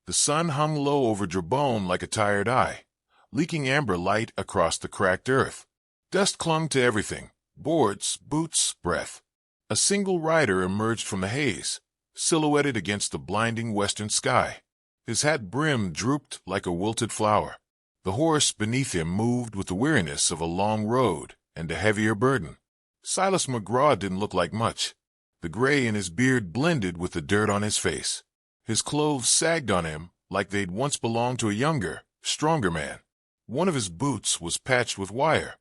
The sun hung low over Drebone like a tired eye, leaking amber light across the cracked earth. Dust clung to everything: boards, boots, breath. A single rider emerged from the haze, silhouetted against the blinding western sky. His hat brim drooped like a wilted flower. The horse beneath him moved with the weariness of a long road and a heavier burden. Silas McGraw didn't look like much. The gray in his beard blended with the dirt on his face. His clothes sagged on him like they'd once belonged to a younger, stronger man. One of his boots was patched with wire.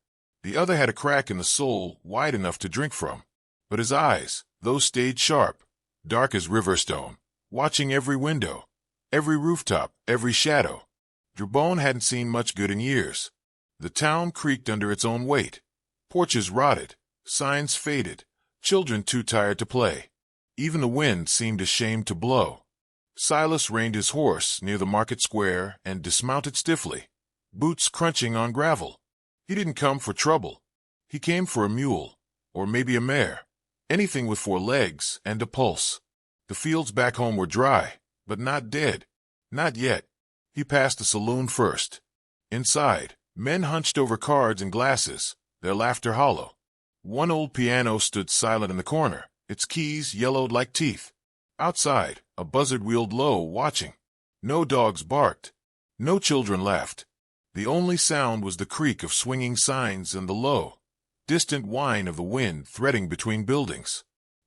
The other had a crack in the sole wide enough to drink from. But his eyes, those stayed sharp, dark as riverstone, watching every window, every rooftop, every shadow. Drebone hadn't seen much good in years. The town creaked under its own weight. Porches rotted, signs faded, children too tired to play. Even the wind seemed ashamed to blow. Silas reined his horse near the market square and dismounted stiffly, boots crunching on gravel. He didn't come for trouble. He came for a mule, or maybe a mare, anything with 4 legs and a pulse. The fields back home were dry, but not dead. Not yet. He passed the saloon first. Inside, men hunched over cards and glasses, their laughter hollow. One old piano stood silent in the corner, its keys yellowed like teeth. Outside, a buzzard wheeled low, watching. No dogs barked. No children laughed. The only sound was the creak of swinging signs and the low, distant whine of the wind threading between buildings.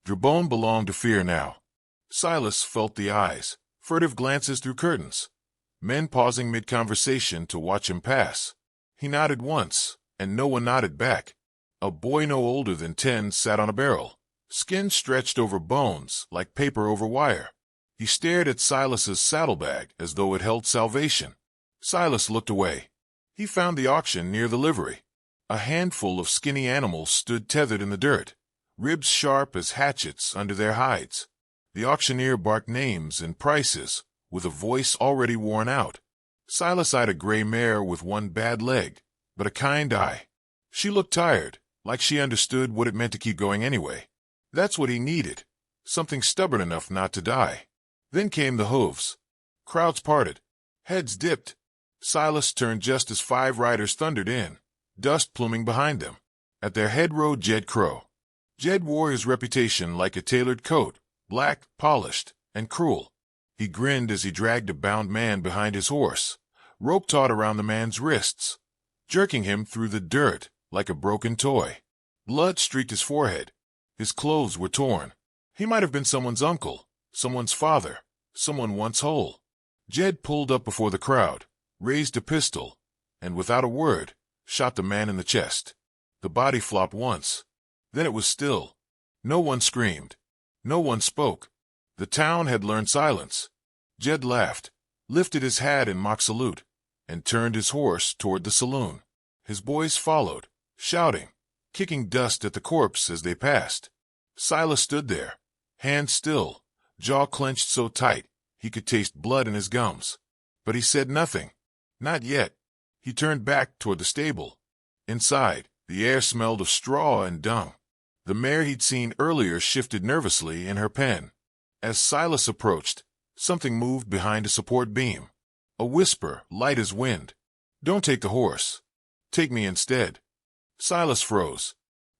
Drebone belonged to fear now. Silas felt the eyes, furtive glances through curtains, men pausing mid-conversation to watch him pass. He nodded once, and no one nodded back. A boy no older than 10 sat on a barrel, skin stretched over bones like paper over wire. He stared at Silas's saddlebag as though it held salvation. Silas looked away. He found the auction near the livery. A handful of skinny animals stood tethered in the dirt, ribs sharp as hatchets under their hides. The auctioneer barked names and prices, with a voice already worn out. Silas eyed a gray mare with one bad leg, but a kind eye. She looked tired, like she understood what it meant to keep going anyway. That's what he needed, something stubborn enough not to die. Then came the hooves. Crowds parted. Heads dipped. Silas turned just as 5 riders thundered in, dust pluming behind them. At their head rode Jed Crow. Jed wore his reputation like a tailored coat, black, polished, and cruel. He grinned as he dragged a bound man behind his horse, rope taut around the man's wrists, jerking him through the dirt like a broken toy. Blood streaked his forehead. His clothes were torn. He might have been someone's uncle, someone's father, someone once whole. Jed pulled up before the crowd, raised a pistol, and without a word, shot the man in the chest. The body flopped once. Then it was still. No one screamed. No one spoke. The town had learned silence. Jed laughed, lifted his hat in mock salute, and turned his horse toward the saloon. His boys followed, shouting, kicking dust at the corpse as they passed. Silas stood there, hands still, jaw clenched so tight he could taste blood in his gums. But he said nothing. Not yet. He turned back toward the stable. Inside, the air smelled of straw and dung. The mare he'd seen earlier shifted nervously in her pen. As Silas approached, something moved behind a support beam. A whisper, light as wind. "Don't take the horse. Take me instead." Silas froze.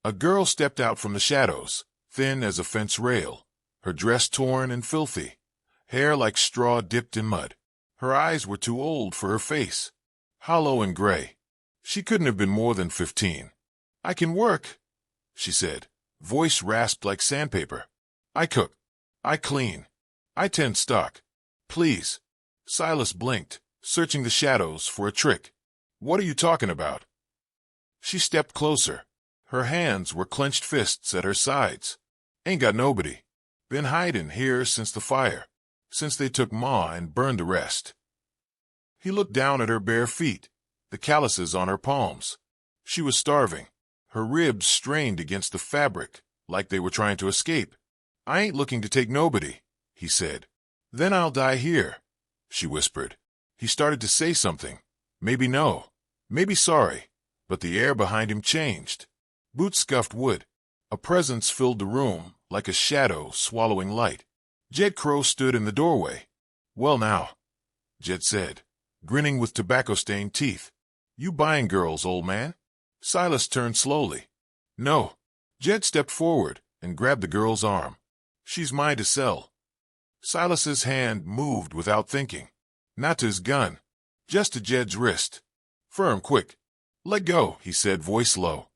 A girl stepped out from the shadows, thin as a fence rail, her dress torn and filthy, hair like straw dipped in mud. Her eyes were too old for her face, hollow and gray. She couldn't have been more than 15. "I can work," she said, voice rasped like sandpaper. "I cook. I clean. I tend stock. Please." Silas blinked, searching the shadows for a trick. "What are you talking about?" She stepped closer. Her hands were clenched fists at her sides. "Ain't got nobody. Been hiding here since the fire, since they took Ma and burned the rest." He looked down at her bare feet, the calluses on her palms. She was starving. Her ribs strained against the fabric, like they were trying to escape. "I ain't looking to take nobody," he said. "Then I'll die here," she whispered. He started to say something. Maybe no. Maybe sorry. But the air behind him changed. Boots scuffed wood. A presence filled the room, like a shadow swallowing light. Jed Crow stood in the doorway. "Well now." Jed said, grinning with tobacco-stained teeth. You buying girls, old man? Silas turned slowly. No. Jed stepped forward and grabbed the girl's arm. She's mine to sell. Silas's hand moved without thinking. Not to his gun, just to Jed's wrist. Firm, quick. Let go, he said, voice low.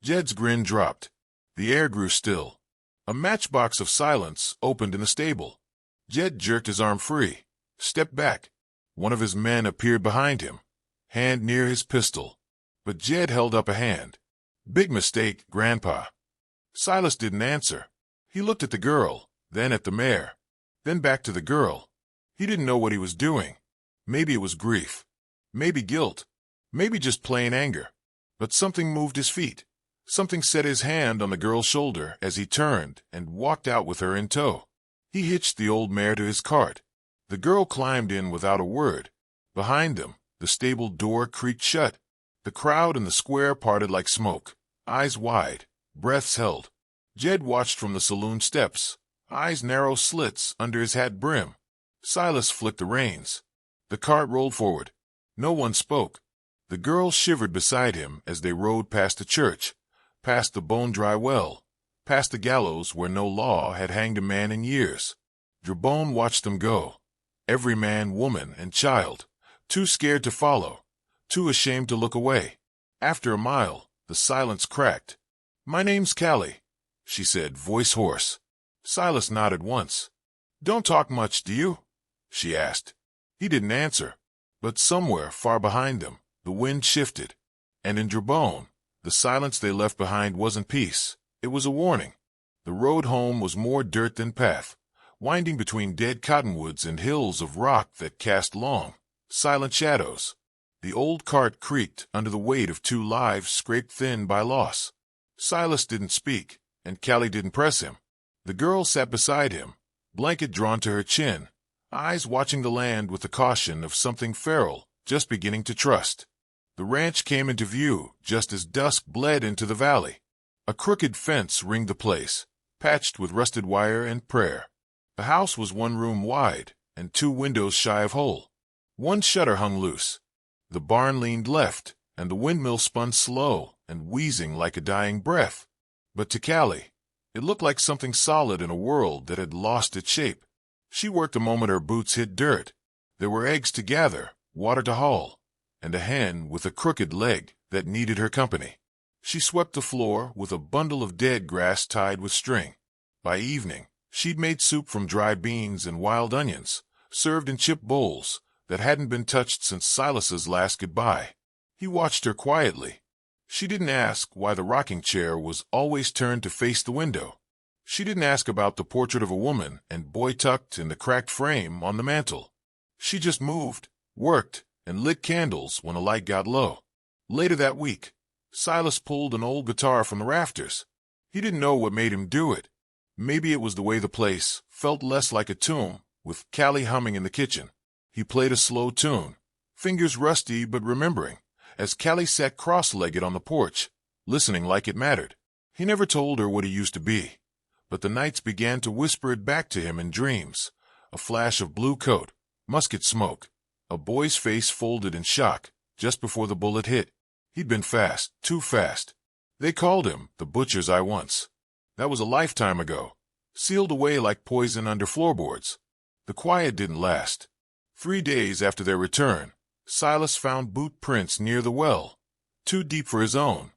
Jed's grin dropped. The air grew still. A matchbox of silence opened in the stable. Jed jerked his arm free, stepped back. One of his men appeared behind him, hand near his pistol. But Jed held up a hand. Big mistake, Grandpa. Silas didn't answer. He looked at the girl, then at the mare, then back to the girl. He didn't know what he was doing. Maybe it was grief. Maybe guilt. Maybe just plain anger. But something moved his feet. Something set his hand on the girl's shoulder as he turned and walked out with her in tow. He hitched the old mare to his cart. The girl climbed in without a word. Behind them, the stable door creaked shut. The crowd in the square parted like smoke, eyes wide, breaths held. Jed watched from the saloon steps, eyes narrow slits under his hat brim. Silas flicked the reins. The cart rolled forward. No one spoke. The girl shivered beside him as they rode past the church, past the bone-dry well, past the gallows where no law had hanged a man in years. Drebone watched them go. Every man, woman, and child, too scared to follow, too ashamed to look away. After a mile, the silence cracked. My name's Callie, she said, voice hoarse. Silas nodded once. Don't talk much, do you? She asked. He didn't answer. But somewhere far behind them, the wind shifted. And in Drebone, the silence they left behind wasn't peace. It was a warning. The road home was more dirt than path, winding between dead cottonwoods and hills of rock that cast long, silent shadows. The old cart creaked under the weight of two lives scraped thin by loss. Silas didn't speak, and Callie didn't press him. The girl sat beside him, blanket drawn to her chin, eyes watching the land with the caution of something feral just beginning to trust. The ranch came into view just as dusk bled into the valley. A crooked fence ringed the place, patched with rusted wire and prayer. The house was 1 room wide and 2 windows shy of whole. One shutter hung loose. The barn leaned left, and the windmill spun slow and wheezing like a dying breath. But to Callie, it looked like something solid in a world that had lost its shape. She worked the moment her boots hit dirt. There were eggs to gather, water to haul, and a hen with a crooked leg that needed her company. She swept the floor with a bundle of dead grass tied with string. By evening, she'd made soup from dry beans and wild onions, served in chip bowls that hadn't been touched since Silas's last goodbye. He watched her quietly. She didn't ask why the rocking chair was always turned to face the window. She didn't ask about the portrait of a woman and boy tucked in the cracked frame on the mantel. She just moved, worked, and lit candles when the light got low. Later that week, Silas pulled an old guitar from the rafters. He didn't know what made him do it. Maybe it was the way the place felt less like a tomb, with Callie humming in the kitchen. He played a slow tune, fingers rusty but remembering, as Callie sat cross-legged on the porch, listening like it mattered. He never told her what he used to be, but the nights began to whisper it back to him in dreams. A flash of blue coat, musket smoke, a boy's face folded in shock just before the bullet hit. He'd been fast, too fast. They called him the Butcher's Eye once. That was a lifetime ago, sealed away like poison under floorboards. The quiet didn't last. 3 days after their return, Silas found boot prints near the well, too deep for his own,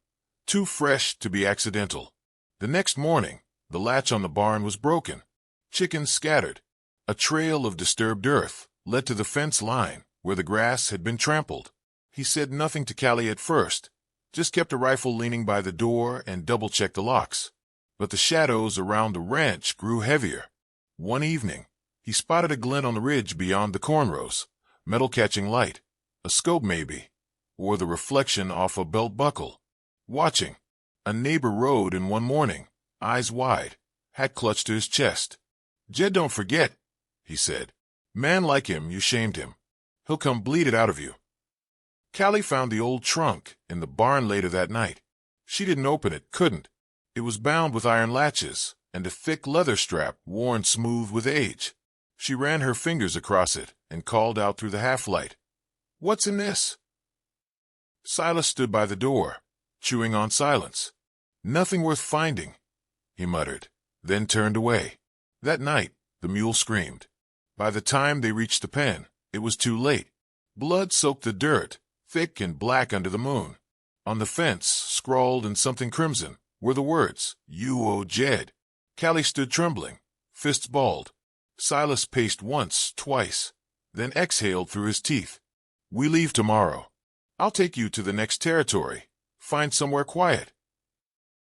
too fresh to be accidental. The next morning, the latch on the barn was broken. Chickens scattered. A trail of disturbed earth led to the fence line, where the grass had been trampled. He said nothing to Callie at first, just kept a rifle leaning by the door and double-checked the locks. But the shadows around the ranch grew heavier. One evening, he spotted a glint on the ridge beyond the corn rows, metal-catching light, a scope maybe, or the reflection off a belt buckle. Watching, a neighbor rode in one morning, eyes wide, hat clutched to his chest. Jed, don't forget, he said. Man like him, you shamed him. He'll come bleed it out of you. Callie found the old trunk in the barn later that night. She didn't open it, couldn't. It was bound with iron latches and a thick leather strap worn smooth with age. She ran her fingers across it and called out through the half-light, "What's in this?" Silas stood by the door, chewing on silence. "Nothing worth finding," he muttered, then turned away. That night, the mule screamed. By the time they reached the pen, it was too late. Blood soaked the dirt, thick and black under the moon. On the fence, scrawled in something crimson, were the words, "You owe Jed." Callie stood trembling, fists balled. Silas paced once, twice, then exhaled through his teeth. "We leave tomorrow. I'll take you to the next territory. Find somewhere quiet."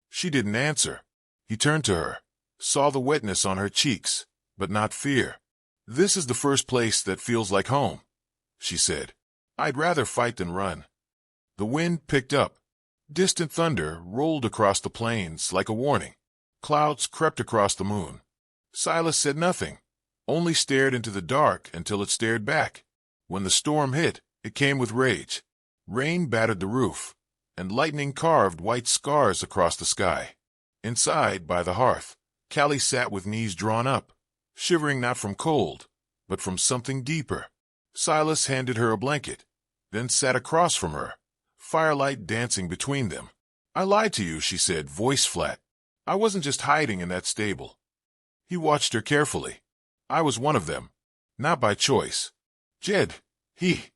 She didn't answer. He turned to her, saw the wetness on her cheeks, but not fear. "This is the first place that feels like home," she said. "I'd rather fight than run." The wind picked up. Distant thunder rolled across the plains like a warning. Clouds crept across the moon. Silas said nothing, only stared into the dark until it stared back. When the storm hit, it came with rage. Rain battered the roof, and lightning carved white scars across the sky. Inside, by the hearth, Callie sat with knees drawn up, shivering not from cold, but from something deeper. Silas handed her a blanket, then sat across from her, firelight dancing between them. "I lied to you," she said, voice flat. "I wasn't just hiding in that stable." He watched her carefully. "I was one of them, not by choice. Jed, he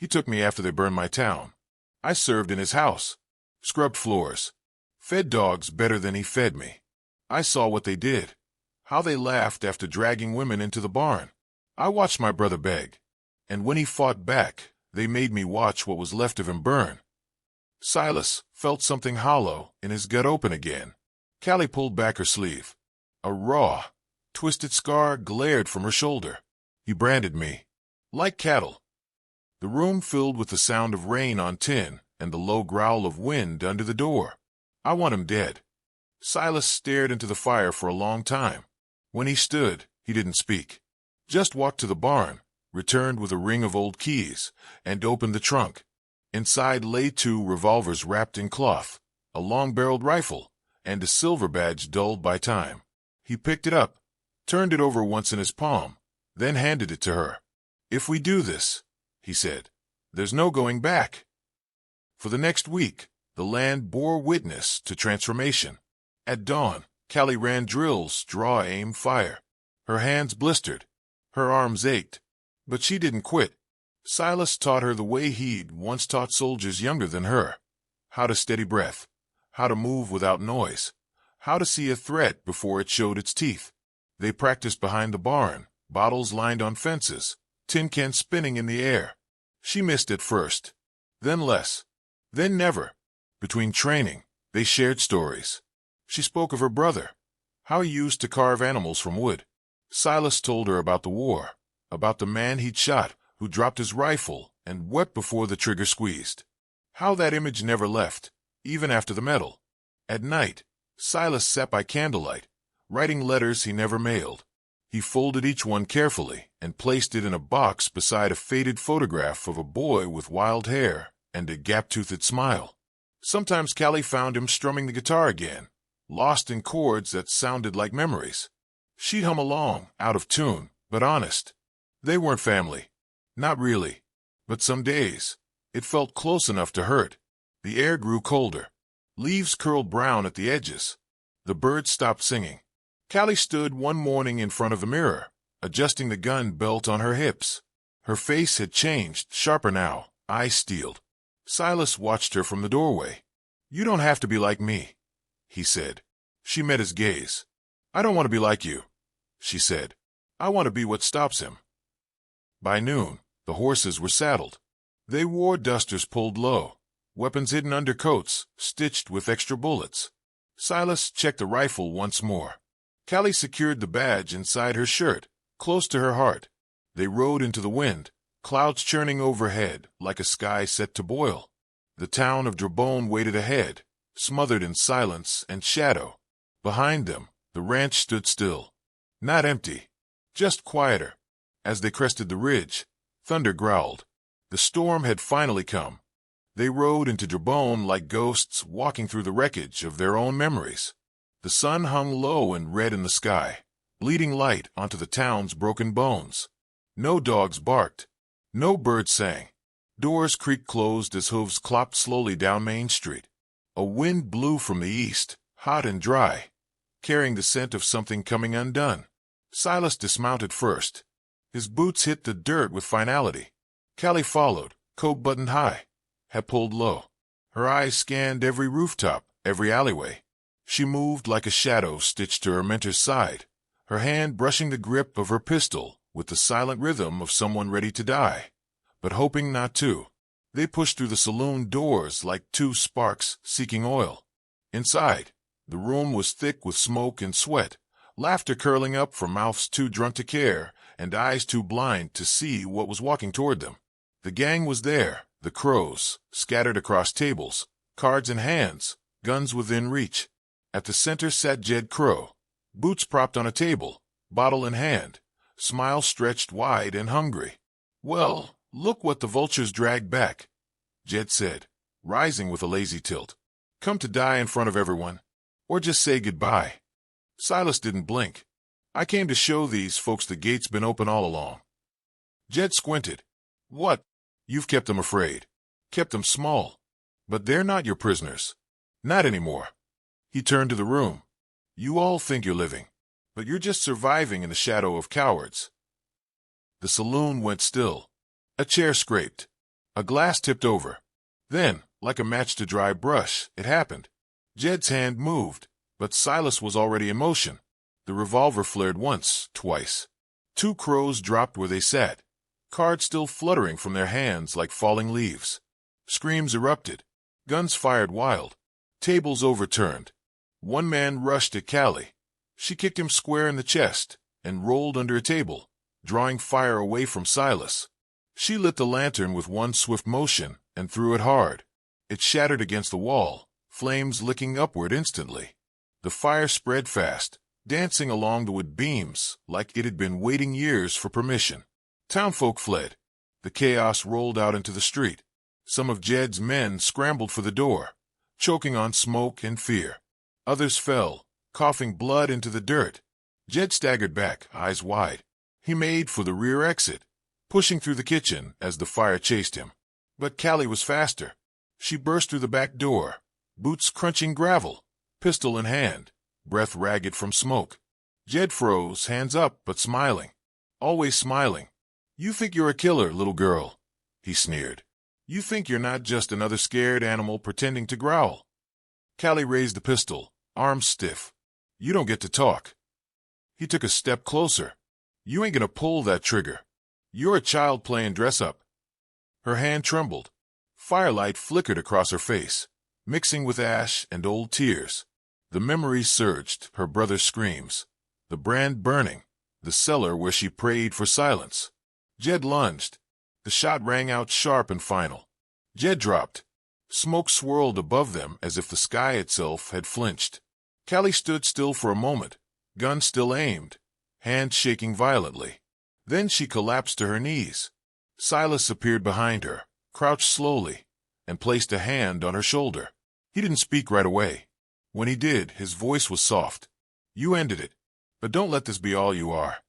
took me after they burned my town. I served in his house, scrubbed floors, fed dogs better than he fed me. I saw what they did, how they laughed after dragging women into the barn. I watched my brother beg, and when he fought back, they made me watch what was left of him burn." Silas felt something hollow in his gut open again. Callie pulled back her sleeve. A raw, twisted scar glared from her shoulder. "He branded me. Like cattle." The room filled with the sound of rain on tin and the low growl of wind under the door. "I want him dead." Silas stared into the fire for a long time. When he stood, he didn't speak. Just walked to the barn, returned with a ring of old keys, and opened the trunk. Inside lay 2 revolvers wrapped in cloth, a long-barreled rifle, and a silver badge dulled by time. He picked it up, turned it over once in his palm, then handed it to her. "If we do this," he said, "there's no going back." For the next week, the land bore witness to transformation. At dawn, Callie ran drills, draw, aim, fire. Her hands blistered, her arms ached, but she didn't quit. Silas taught her the way he'd once taught soldiers younger than her: how to steady breath, how to move without noise, how to see a threat before it showed its teeth. They practiced behind the barn, bottles lined on fences, tin cans spinning in the air. She missed at first, then less, then never. Between training, they shared stories. She spoke of her brother, how he used to carve animals from wood. Silas told her about the war, about the man he'd shot, who dropped his rifle and wept before the trigger squeezed. How that image never left, even after the medal. At night, Silas sat by candlelight, writing letters he never mailed. He folded each one carefully and placed it in a box beside a faded photograph of a boy with wild hair and a gap-toothed smile. Sometimes Callie found him strumming the guitar again, lost in chords that sounded like memories. She'd hum along, out of tune, but honest. They weren't family. Not really. But some days, it felt close enough to hurt. The air grew colder. Leaves curled brown at the edges. The birds stopped singing. Callie stood one morning in front of the mirror, adjusting the gun belt on her hips. Her face had changed, sharper now, eyes steeled. Silas watched her from the doorway. "You don't have to be like me," he said. She met his gaze. "I don't want to be like you," she said. "I want to be what stops him." By noon, the horses were saddled. They wore dusters pulled low, weapons hidden under coats, stitched with extra bullets. Silas checked the rifle once more. Callie secured the badge inside her shirt, close to her heart. They rode into the wind, clouds churning overhead like a sky set to boil. The town of Drabone waited ahead, smothered in silence and shadow. Behind them, the ranch stood still. Not empty, just quieter. As they crested the ridge, thunder growled. The storm had finally come. They rode into Drabone like ghosts walking through the wreckage of their own memories. The sun hung low and red in the sky, bleeding light onto the town's broken bones. No dogs barked. No birds sang. Doors creaked closed as hooves clopped slowly down Main Street. A wind blew from the east, hot and dry, carrying the scent of something coming undone. Silas dismounted first. His boots hit the dirt with finality. Callie followed, coat buttoned high, hat pulled low. Her eyes scanned every rooftop, every alleyway. She moved like a shadow stitched to her mentor's side, her hand brushing the grip of her pistol with the silent rhythm of someone ready to die, but hoping not to. They pushed through the saloon doors like two sparks seeking oil. Inside, the room was thick with smoke and sweat, laughter curling up from mouths too drunk to care and eyes too blind to see what was walking toward them. The gang was there, the crows, scattered across tables, cards in hands, guns within reach. At the center sat Jed Crow, boots propped on a table, bottle in hand, smile stretched wide and hungry. "Well, look what the vultures dragged back," Jed said, rising with a lazy tilt. "Come to die in front of everyone, or just say goodbye." Silas didn't blink. "I came to show these folks the gate's been open all along." Jed squinted. "What? You've kept them afraid. Kept them small. But they're not your prisoners. Not anymore." He turned to the room. "You all think you're living, but you're just surviving in the shadow of cowards." The saloon went still. A chair scraped. A glass tipped over. Then, like a match to dry brush, it happened. Jed's hand moved, but Silas was already in motion. The revolver flared once, twice. Two crows dropped where they sat, cards still fluttering from their hands like falling leaves. Screams erupted. Guns fired wild. Tables overturned. One man rushed at Callie. She kicked him square in the chest and rolled under a table, drawing fire away from Silas. She lit the lantern with one swift motion and threw it hard. It shattered against the wall, flames licking upward instantly. The fire spread fast, dancing along the wood beams like it had been waiting years for permission. Townfolk fled. The chaos rolled out into the street. Some of Jed's men scrambled for the door, choking on smoke and fear. Others fell, coughing blood into the dirt. Jed staggered back, eyes wide. He made for the rear exit, pushing through the kitchen as the fire chased him. But Callie was faster. She burst through the back door, boots crunching gravel, pistol in hand, breath ragged from smoke. Jed froze, hands up but smiling. Always smiling. "You think you're a killer, little girl," he sneered. "You think you're not just another scared animal pretending to growl." Callie raised the pistol, arms stiff. "You don't get to talk." He took a step closer. "You ain't gonna pull that trigger. You're a child playing dress-up." Her hand trembled. Firelight flickered across her face, mixing with ash and old tears. The memories surged, her brother's screams, the brand burning, the cellar where she prayed for silence. Jed lunged. The shot rang out sharp and final. Jed dropped. Smoke swirled above them as if the sky itself had flinched. Callie stood still for a moment, gun still aimed, hand shaking violently. Then she collapsed to her knees. Silas appeared behind her, crouched slowly, and placed a hand on her shoulder. He didn't speak right away. When he did, his voice was soft. "You ended it, but don't let this be all you are."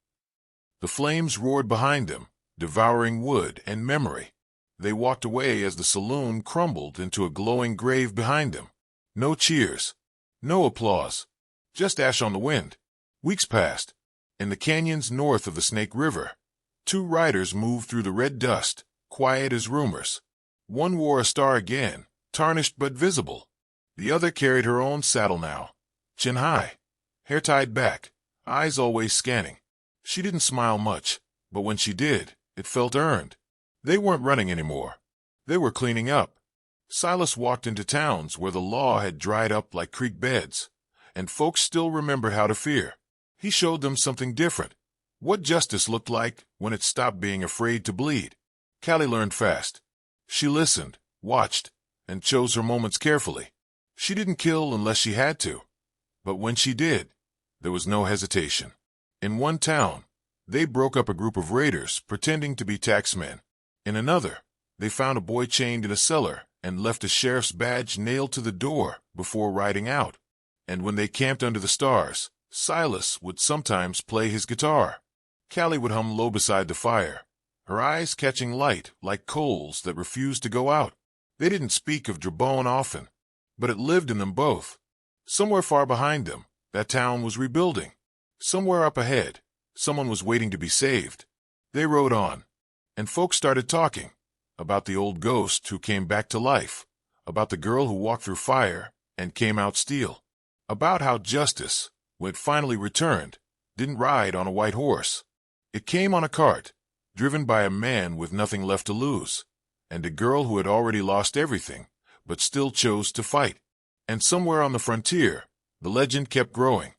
The flames roared behind them, devouring wood and memory. They walked away as the saloon crumbled into a glowing grave behind them. No cheers. No applause. Just ash on the wind. Weeks passed. In the canyons north of the Snake River, two riders moved through the red dust, quiet as rumors. One wore a star again, tarnished but visible. The other carried her own saddle now, chin high, hair tied back, eyes always scanning. She didn't smile much, but when she did, it felt earned. They weren't running anymore. They were cleaning up. Silas walked into towns where the law had dried up like creek beds, and folks still remembered how to fear. He showed them something different, what justice looked like when it stopped being afraid to bleed. Callie learned fast. She listened, watched, and chose her moments carefully. She didn't kill unless she had to, but when she did, there was no hesitation. In one town, they broke up a group of raiders pretending to be taxmen. In another, they found a boy chained in a cellar and left a sheriff's badge nailed to the door before riding out. And when they camped under the stars, Silas would sometimes play his guitar. Callie would hum low beside the fire, her eyes catching light like coals that refused to go out. They didn't speak of Drebone often, but it lived in them both. Somewhere far behind them, that town was rebuilding. Somewhere up ahead, someone was waiting to be saved. They rode on, and folks started talking about the old ghost who came back to life, about the girl who walked through fire and came out steel, about how justice, when it finally returned, didn't ride on a white horse. It came on a cart, driven by a man with nothing left to lose, and a girl who had already lost everything, but still chose to fight. And somewhere on the frontier, the legend kept growing.